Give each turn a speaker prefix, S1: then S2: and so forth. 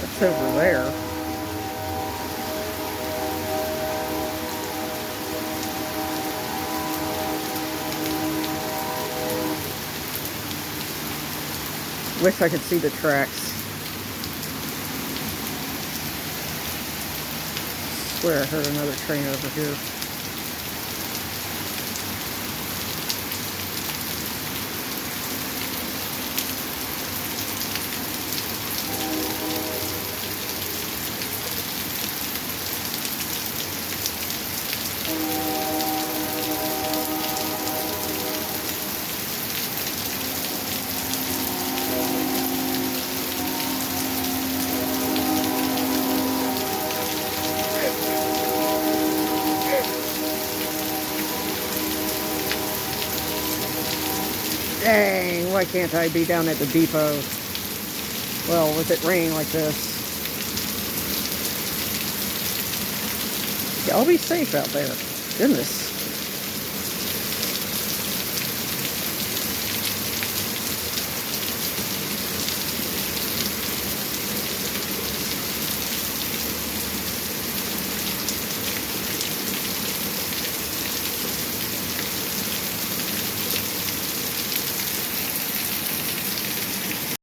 S1: It's over there. Wish I could see the tracks. Swear I heard another train over here. Dang, why can't I be down at the depot? Well, with it raining like this. Yeah, I'll be safe out there. Goodness.